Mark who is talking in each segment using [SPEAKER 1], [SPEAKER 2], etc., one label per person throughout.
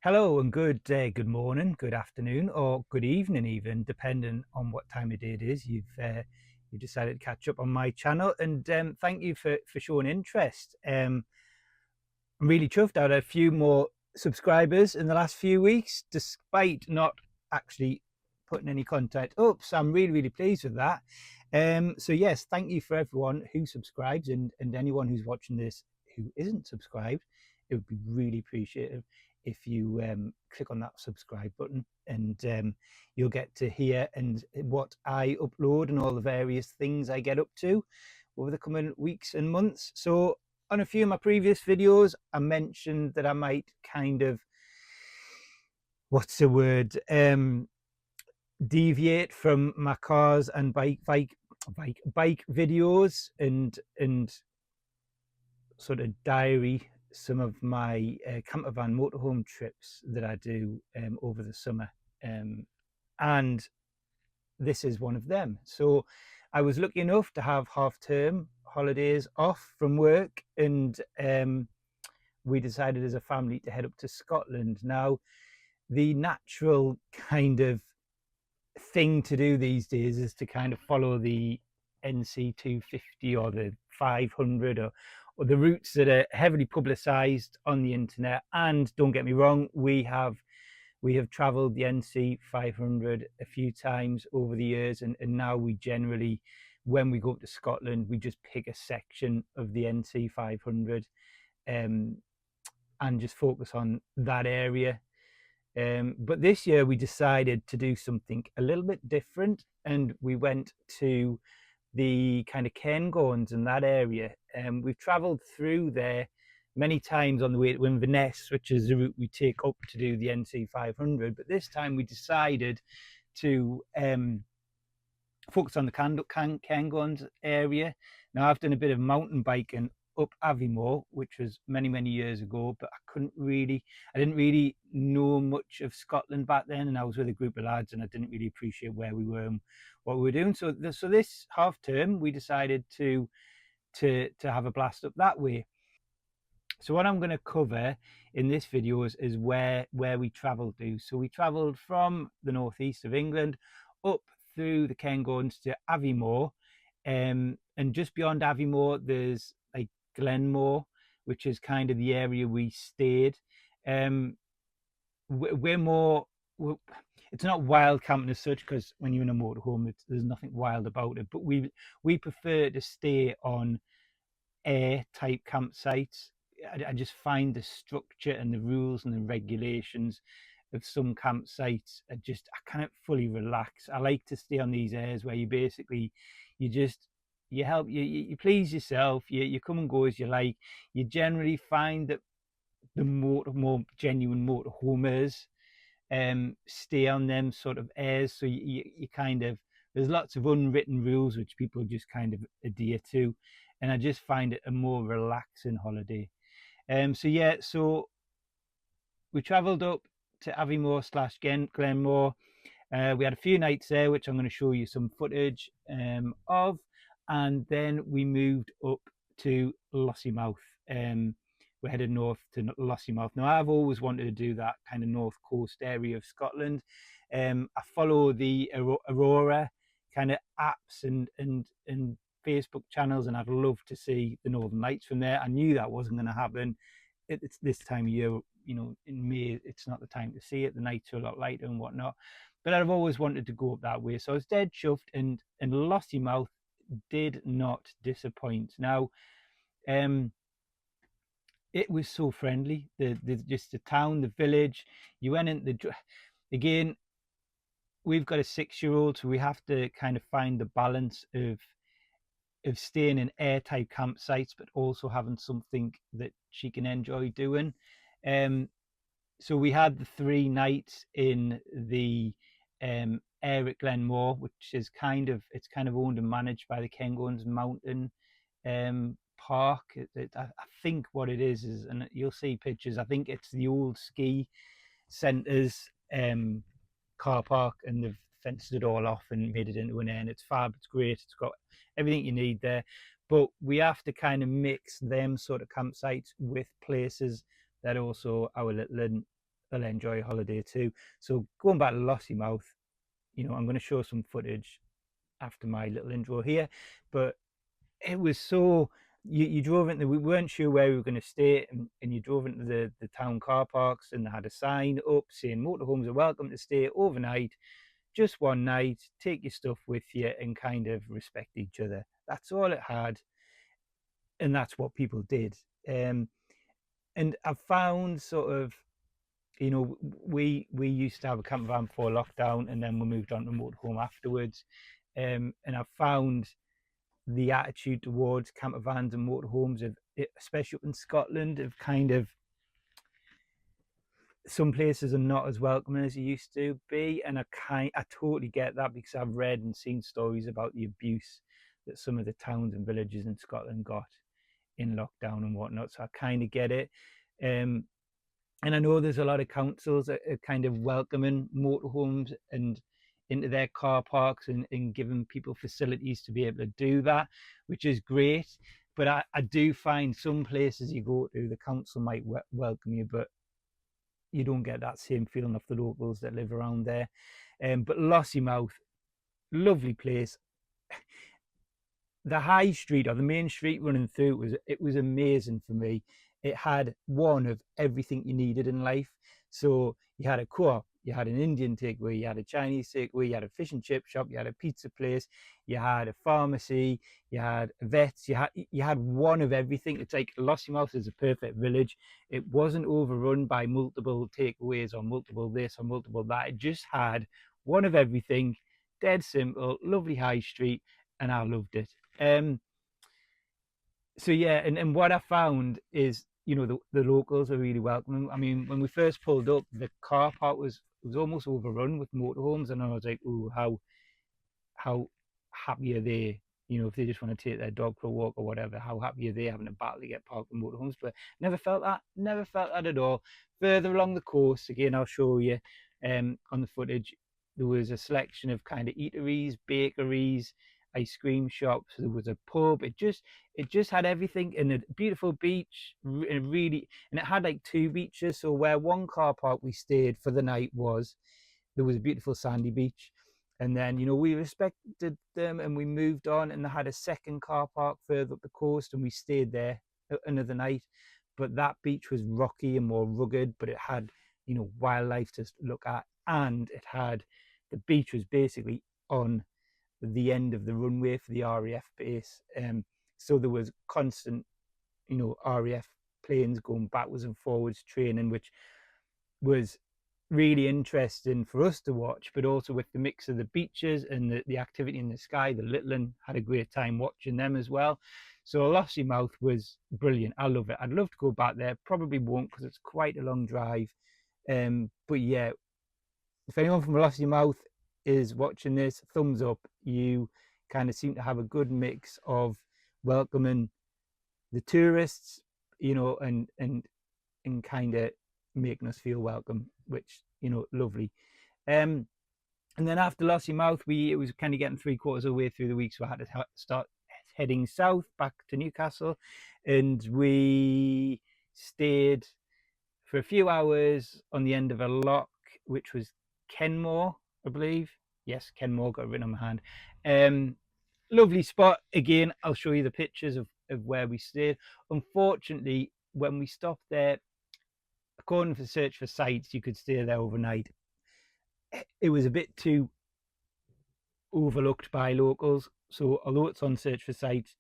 [SPEAKER 1] Hello and good morning, good afternoon, or good evening, even depending on what time of day it is. You decided to catch up on my channel, and thank you for showing interest. I'm really chuffed. I had a few more subscribers in the last few weeks, despite not actually putting any content up. So I'm really pleased with that. So yes, thank you for everyone who subscribes and anyone who's watching this who isn't subscribed. It would be really appreciative if you click on that subscribe button, and you'll get to hear and what I upload and all the various things I get up to over the coming weeks and months. So on a few of my previous videos, I mentioned that I might kind of, what's the word, deviate from my cars and bike videos and sort of diary some of my camper van motorhome trips that I do over the summer, and this is one of them. So I was lucky enough to have half-term holidays off from work, and we decided as a family to head up to Scotland. Now, the natural kind of thing to do these days is to kind of follow the NC250 or the 500 or the routes that are heavily publicized on the internet. And don't get me wrong, we have traveled the NC500 a few times over the years, and now we generally, when we go up to Scotland, we just pick a section of the NC500 and just focus on that area. But this year we decided to do something a little bit different, and we went to the kind of Cairngorms in that area. We've travelled through there many times on the way to Inverness, which is the route we take up to do the NC500. But this time we decided to focus on the Cairngorms area. Now, I've done a bit of mountain biking up Aviermore, which was many years ago, but I didn't really know much of Scotland back then, and I was with a group of lads and I didn't really appreciate where we were and what we were doing. So this half term we decided to have a blast up that way. So what I'm going to cover in this video is where we travelled to. So we travelled from the northeast of England up through the Cairngorms to Aviermore, and just beyond Aviermore there's like Glenmore, which is kind of the area we stayed. We're more, it's not wild camping as such, because when you're in a motorhome there's nothing wild about it, but we prefer to stay on air type campsites. I just find the structure and the rules and the regulations of some campsites I can't fully relax. I like to stay on these airs where you basically you please yourself, you come and go as you like. You generally find that the more genuine motorhomers stay on them sort of airs, so you kind of, there's lots of unwritten rules which people just kind of adhere to, and I just find it a more relaxing holiday. So we travelled up to Aviermore / Glenmore. We had a few nights there, which I'm going to show you some footage of, and then we moved up to Lossiemouth. We headed north to Lossiemouth. Now, I've always wanted to do that kind of north coast area of Scotland. I follow the Aurora kind of apps and Facebook channels, and I'd love to see the Northern Lights from there. I knew that wasn't going to happen. It's this time of year, in May, it's not the time to see it. The nights are a lot lighter and whatnot. But I've always wanted to go up that way, so I was dead chuffed, and Lossiemouth did not disappoint. Now, it was so friendly. Just the town, the village. You went in again. We've got a 6-year-old, so we have to kind of find the balance of staying in air-type campsites, but also having something that she can enjoy doing. So we had the 3 nights in the air at Glenmore, which is kind of owned and managed by the Cairngorms Mountain Park. I think what it is, and you'll see pictures, I think it's the old ski centres car park, and they've fenced it all off and made it into an air, and it's fab, it's great, it's got everything you need there. But we have to kind of mix them sort of campsites with places that also our little they'll enjoy a holiday too. So going back to Lossiemouth, you know, I'm going to show some footage after my little intro here, but it was so, you drove into, we weren't sure where we were going to stay, and you drove into the town car parks, and they had a sign up saying motorhomes are welcome to stay overnight, just one night, take your stuff with you and kind of respect each other. That's all it had, and that's what people did. And I've found sort of, you know, we used to have a camper van before lockdown, and then we moved on to motorhome afterwards. And I've found the attitude towards camper vans and motorhomes, especially up in Scotland, of kind of, some places are not as welcoming as they used to be, and I totally get that, because I've read and seen stories about the abuse that some of the towns and villages in Scotland got in lockdown and whatnot. So I kind of get it. And I know there's a lot of councils that are kind of welcoming motorhomes and into their car parks, and giving people facilities to be able to do that, which is great. But I do find some places you go to, the council might welcome you, but you don't get that same feeling of the locals that live around there. But Lossiemouth, lovely place. The high street, or the main street running through, it was amazing for me. It had one of everything you needed in life. So you had a co-op, you had an Indian takeaway, you had a Chinese takeaway, you had a fish and chip shop, you had a pizza place, you had a pharmacy, you had vets, you had one of everything. It's like Lossiemouth is a perfect village. It wasn't overrun by multiple takeaways or multiple this or multiple that. It just had one of everything, dead simple, lovely high street, and I loved it. So yeah, and what I found is, you know, the locals are really welcoming. I mean, when we first pulled up, the car park was almost overrun with motorhomes, and I was like, oh, how happy are they? You know, if they just want to take their dog for a walk or whatever, how happy are they having a battle to get parked in motorhomes? But never felt that at all. Further along the coast, again, I'll show you on the footage, there was a selection of kind of eateries, bakeries, ice cream shops. There was a pub. It just had everything, in a beautiful beach, and it had like two beaches. So where one car park we stayed for the night was, there was a beautiful sandy beach, and then, you know, we respected them and we moved on, and they had a second car park further up the coast, and we stayed there another night. But that beach was rocky and more rugged, but it had, you know, wildlife to look at, and the beach was basically on the end of the runway for the RAF base. So there was constant, you know, RAF planes going backwards and forwards training, which was really interesting for us to watch. But also with the mix of the beaches and the activity in the sky, the little one had a great time watching them as well. So Lossiemouth was brilliant. I love it. I'd love to go back there. Probably won't, because it's quite a long drive. But yeah, if anyone from Lossiemouth is watching this, thumbs up. You kind of seem to have a good mix of welcoming the tourists, you know, and kind of making us feel welcome, which, you know, lovely. And then after Lossiemouth, it was kind of getting 3/4 of the way through the week, so I had to start heading south back to Newcastle, and we stayed for a few hours on the end of a lock, which was Kenmore, I believe. Yes, Kenmore, got it written on my hand. Lovely spot. Again, I'll show you the pictures of where we stayed. Unfortunately, when we stopped there, according to the search for sites, you could stay there overnight. It was a bit too overlooked by locals. So although it's on search for sites,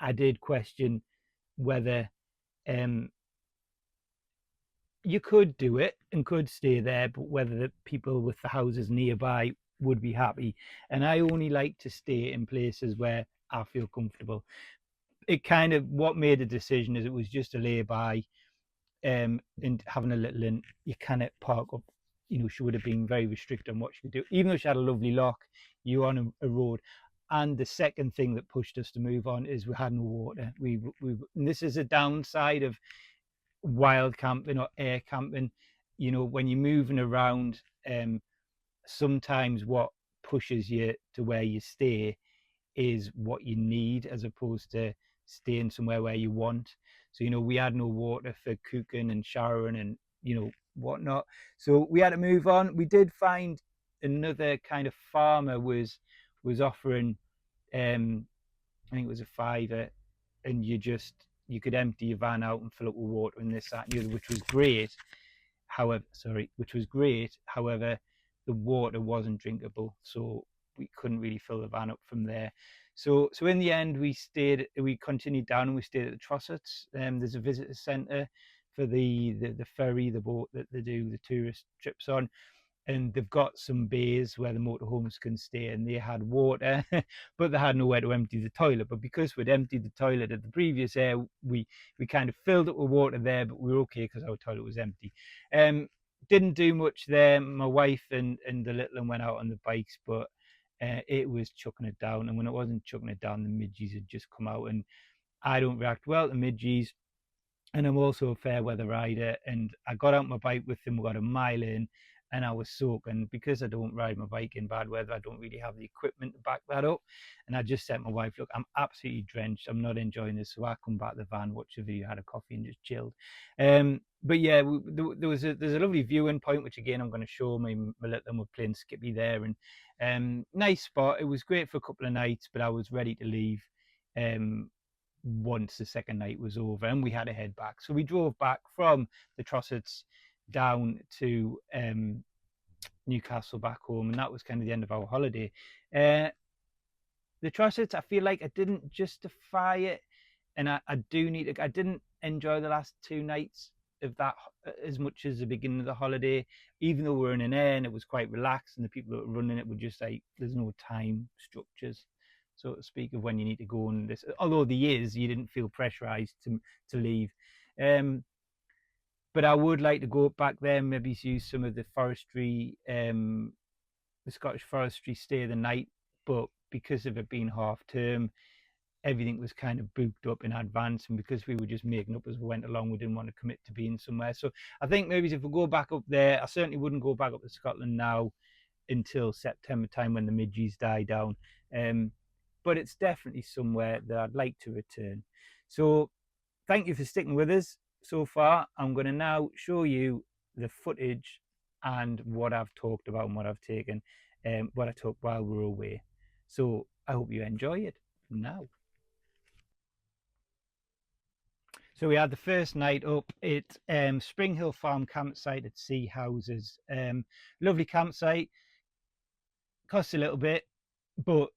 [SPEAKER 1] I did question whether you could do it and could stay there, but whether the people with the houses nearby would be happy. And I only like to stay in places where I feel comfortable. It kind of, what made the decision is, it was just a lay-by, and having a little in, you cannot park up. You know, she would have been very restricted on what she could do, even though she had a lovely lock. You're on a road. And the second thing that pushed us to move on is we had no water. And this is a downside of wild camping or air camping. You know, when you're moving around, sometimes what pushes you to where you stay is what you need, as opposed to staying somewhere where you want. So, you know, we had no water for cooking and showering, and, you know, whatnot. So we had to move on. We did find another kind of farmer was offering, I think it was a fiver, and you could empty your van out and fill up with water and this, that, and the other, which was great. However, the water wasn't drinkable, so we couldn't really fill the van up from there. So in the end, we continued down and we stayed at the Trossachs. There's a visitor centre for the ferry, the boat that they do the tourist trips on, and they've got some bays where the motorhomes can stay, and they had water, but they had nowhere to empty the toilet. But because we'd emptied the toilet at the previous air, we kind of filled up with water there, but we were okay because our toilet was empty. Didn't do much there. My wife and the little one went out on the bikes, but it was chucking it down, and when it wasn't chucking it down, the midges had just come out, and I don't react well to midges. And I'm also a fair weather rider, and I got out my bike with them. We got a mile in, and I was soaking because I don't ride my bike in bad weather. I don't really have the equipment to back that up. And I just said to my wife, "Look, I'm absolutely drenched. I'm not enjoying this." So I come back to the van, watched a video, had a coffee, and just chilled. But yeah, there's a lovely viewing point, which again I'm going to show. My little one were playing Skippy there, and nice spot. It was great for a couple of nights, but I was ready to leave. Once the second night was over, and we had to head back. So we drove back from the Trossachs down to Newcastle back home, and that was kind of the end of our holiday. The Trossachs, I feel like I didn't justify it, and I didn't enjoy the last 2 nights of that as much as the beginning of the holiday, even though we were in an air and it was quite relaxed, and the people that were running it were just like, there's no time structures, so to speak, of when you need to go. And this, although the years you didn't feel pressurized to leave, but I would like to go back there, maybe use some of the forestry, the Scottish forestry, stay the night. But because of it being half term, everything was kind of booked up in advance, and because we were just making up as we went along, we didn't want to commit to being somewhere. So I think maybe if we go back up there, I certainly wouldn't go back up to Scotland now until September time when the midges die down. But it's definitely somewhere that I'd like to return. So thank you for sticking with us so far. I'm going to now show you the footage and what I've talked about and what I've taken, what I took while we were away. So I hope you enjoy it now. So we had the first night up at Spring Hill Farm campsite at Sea Houses. Lovely campsite, costs a little bit, but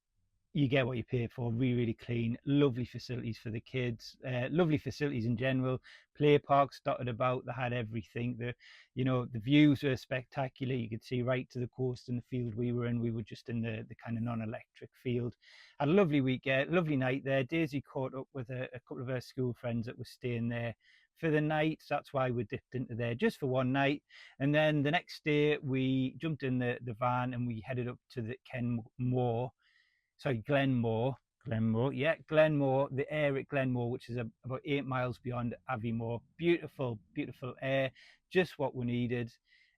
[SPEAKER 1] you get what you pay for. Really, really clean, lovely facilities for the kids, lovely facilities in general. Play parks dotted about. They had everything. The views were spectacular. You could see right to the coast in the field we were in. We were just in the kind of non-electric field. Had a lovely weekend, lovely night there. Daisy caught up with a couple of her school friends that were staying there for the night. So that's why we dipped into there just for one night. And then the next day we jumped in the van and we headed up to the Glenmore, the air at Glenmore, which is about 8 miles beyond Aviermore. Beautiful, beautiful air, just what we needed.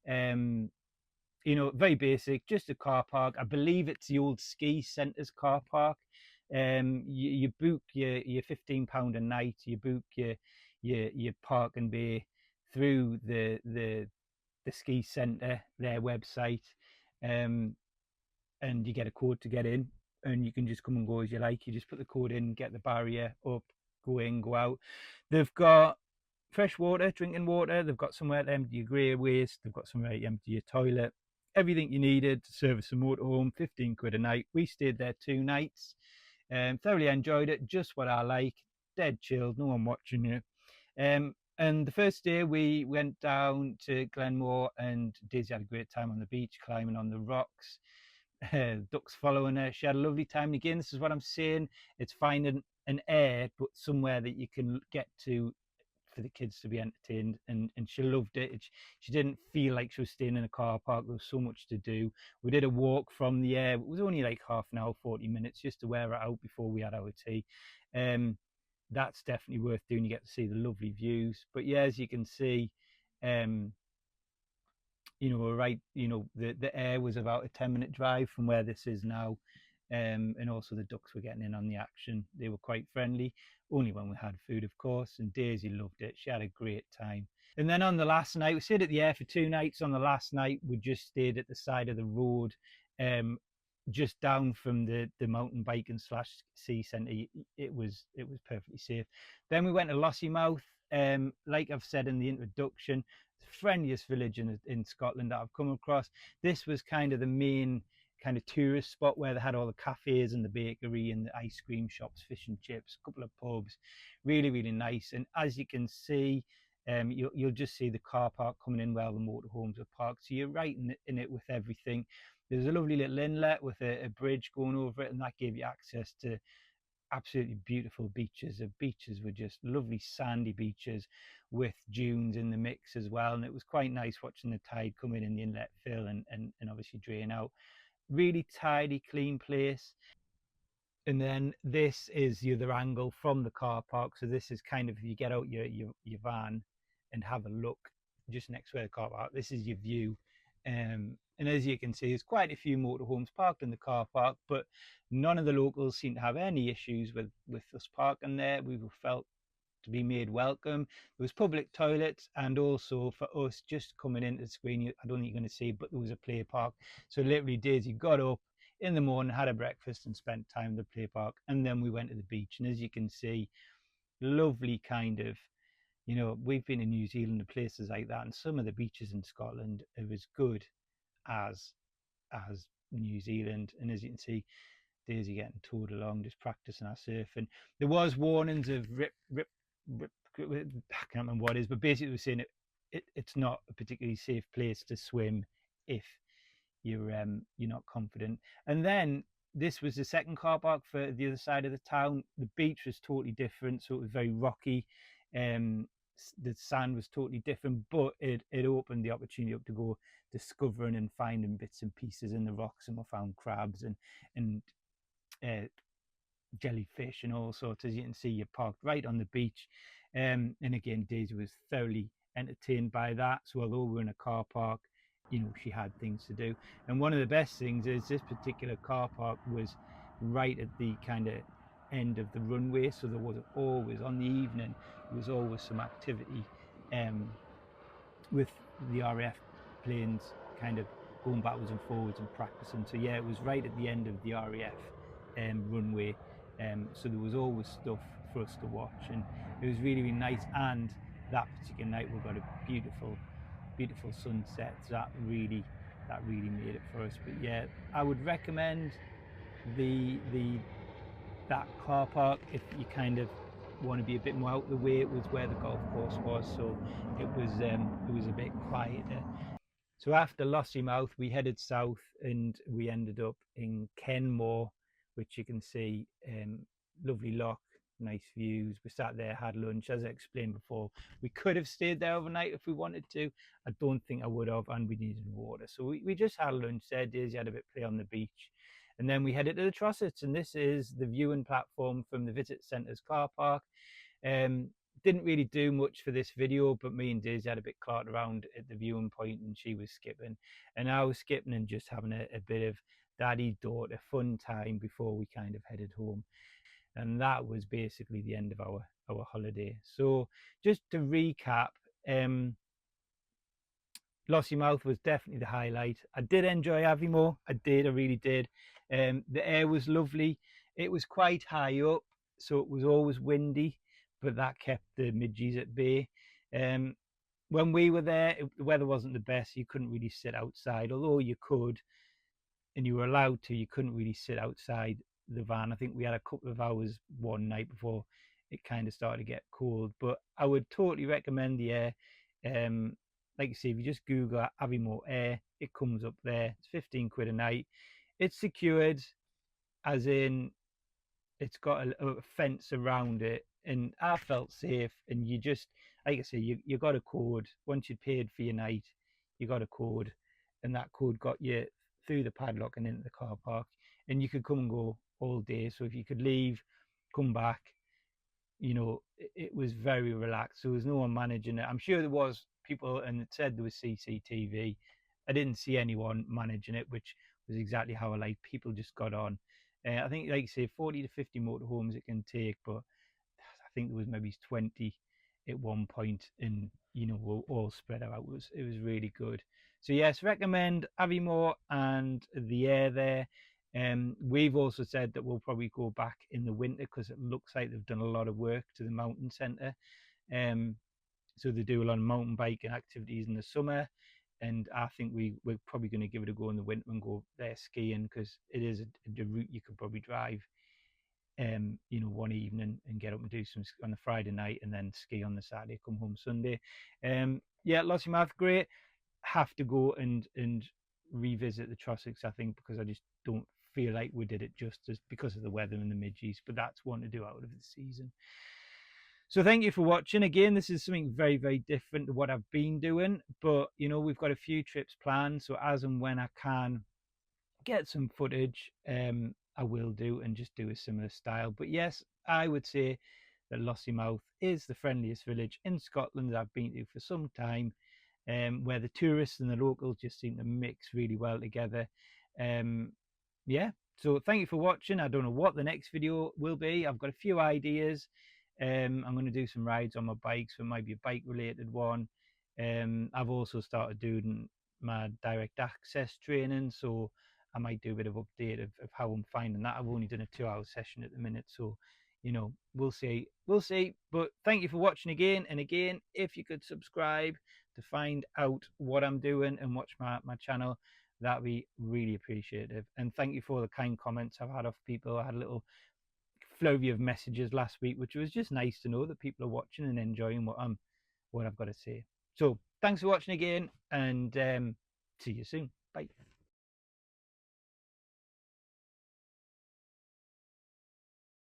[SPEAKER 1] Very basic, just a car park. I believe it's the old ski centres car park. You book your £15 a night. You book your park and bay through the ski centre, their website, and you get a code to get in. And you can just come and go as you like. You just put the code in, get the barrier up, go in, go out. They've got fresh water, drinking water. They've got somewhere to empty your grey waste. They've got somewhere to empty your toilet. Everything you needed to service a motorhome, 15 quid a night. We stayed there 2 nights. Thoroughly enjoyed it. Just what I like. Dead chilled, no one watching you. And the first day we went down to Glenmore, and Daisy had a great time on the beach, climbing on the rocks. Ducks following her. She had a lovely time. And again, this is what I'm saying, it's finding an air, but somewhere that you can get to for the kids to be entertained, and she loved it. She didn't feel like she was staying in a car park. There was so much to do. We did a walk from the air. It was only like half an hour, 40 minutes, just to wear it out before we had our tea. That's definitely worth doing. You get to see the lovely views. But yeah, as you can see, the air was about a 10-minute drive from where this is now. And also the ducks were getting in on the action. They were quite friendly, only when we had food, of course, and Daisy loved it. She had a great time. And then on the last night, we stayed at the air for 2 nights. On the last night, we just stayed at the side of the road, just down from the mountain biking slash sea centre. It was perfectly safe. Then we went to Lossiemouth. Like I've said in the introduction, the friendliest village in Scotland that I've come across. This was kind of the main kind of tourist spot where they had all the cafes and the bakery and the ice cream shops, fish and chips, a couple of pubs. Really, really nice. And as you can see, you'll just see the car park coming in where the motorhomes are parked. So you're right in it with everything. There's a lovely little inlet with a bridge going over it, and that gave you access to absolutely beautiful beaches. The beaches were just lovely sandy beaches with dunes in the mix as well. And it was quite nice watching the tide come in the inlet fill and obviously drain out. Really tidy, clean place. And then this is the other angle from the car park. So this is kind of, if you get out your van and have a look just next to where the car park, this is your view. And as you can see, there's quite a few motorhomes parked in the car park, but none of the locals seem to have any issues with us parking there. We were felt to be made welcome. There was public toilets, and also for us just coming into the screen, I don't think you're going to see, but there was a play park. So literally Daisy got up in the morning, had a breakfast and spent time in the play park, and then we went to the beach. And as you can see, lovely kind of, you know, we've been in New Zealand and places like that, and some of the beaches in Scotland are as good as New Zealand. And as you can see, Daisy getting towed along, just practicing our surfing. There was warnings of rip, I can't remember what it is, but basically we're saying it's not a particularly safe place to swim if you're not confident. And then this was the second car park for the other side of the town. The beach was totally different, so it was very rocky. The sand was totally different, but it opened the opportunity up to go discovering and finding bits and pieces in the rocks, and we found crabs and jellyfish and all sorts. As you can see, you're parked right on the beach, and again, Daisy was thoroughly entertained by that. So although we're in a car park, you know, she had things to do. And one of the best things is this particular car park was right at the kind of end of the runway, so there was always, on the evening, there was always some activity with the RAF planes kind of going backwards and forwards and practicing. So yeah, it was right at the end of the RAF runway, so there was always stuff for us to watch, and it was really, really nice. And that particular night we got a beautiful sunset. That really made it for us. But yeah, I would recommend that car park if you kind of want to be a bit more out of the way. It was where the golf course was, so it was a bit quieter. So after Lossiemouth, we headed south and we ended up in Glenmore, which you can see, lovely loch, nice views. We sat there, had lunch. As I explained before, we could have stayed there overnight if we wanted to. I don't think I would have, and we needed water. So we just had lunch there. Daisy had a bit of play on the beach. And then we headed to the Trossachs, and this is the viewing platform from the Visit Centre's car park. Didn't really do much for this video, but me and Daisy had a bit cart around at the viewing point, and she was skipping, and I was skipping and just having a bit of daddy-daughter fun time before we kind of headed home. And that was basically the end of our holiday. So just to recap, Lossiemouth was definitely the highlight. I did enjoy Aviermore. I really did. The air was lovely. It was quite high up, so it was always windy, but that kept the midges at bay. When we were there, the weather wasn't the best. You couldn't really sit outside, although you could, and you were allowed to. You couldn't really sit outside the van. I think we had a couple of hours one night before it kind of started to get cold, but I would totally recommend the air. Like you say, if you just Google Aviermore Air, it comes up there. It's 15 quid a night. It's secured, as in it's got a fence around it, and I felt safe. And you just, like I say, you got a code. Once you paid for your night, you got a code, and that code got you through the padlock and into the car park, and you could come and go all day. So if you could leave, come back, you know, it was very relaxed. So there was no one managing it. I'm sure there was people, and it said there was CCTV. I didn't see anyone managing it, which was exactly how I like. People just got on I think, like you say, 40 to 50 motorhomes it can take, but I think there was maybe 20 at one point, and you know, all spread out. It was really good. So yes, recommend Aviermore and the air there. We've also said that we'll probably go back in the winter because it looks like they've done a lot of work to the mountain centre. So they do a lot of mountain biking activities in the summer, and I think we're probably going to give it a go in the winter and go there skiing, because it is a route you could probably drive you know, one evening and get up and do some on the Friday night and then ski on the Saturday, come home Sunday. Yeah, Lossiemouth, great. Have to go and revisit the Trossachs, I think, because I just don't feel like we did it justice because of the weather and the midges, but that's one to do out of the season. So thank you for watching. Again, this is something very, very different to what I've been doing, but you know, we've got a few trips planned, so as and when I can get some footage, I will do, and just do a similar style. But yes, I would say that Lossiemouth is the friendliest village in Scotland that I've been to for some time, where the tourists and the locals just seem to mix really well together. Yeah, so thank you for watching. I don't know what the next video will be. I've got a few ideas. I'm going to do some rides on my bike, so it might be a bike related one. I've also started doing my direct access training, so I might do a bit of update of how I'm finding that. I've only done a 2-hour session at the minute, so you know, we'll see. But thank you for watching again and again. If you could subscribe to find out what I'm doing and watch my channel, that'd be really appreciative. And thank you for the kind comments I've had off people. I had a little flurry of messages last week, which was just nice to know that people are watching and enjoying what I've got to say. So thanks for watching again, and see you soon. Bye.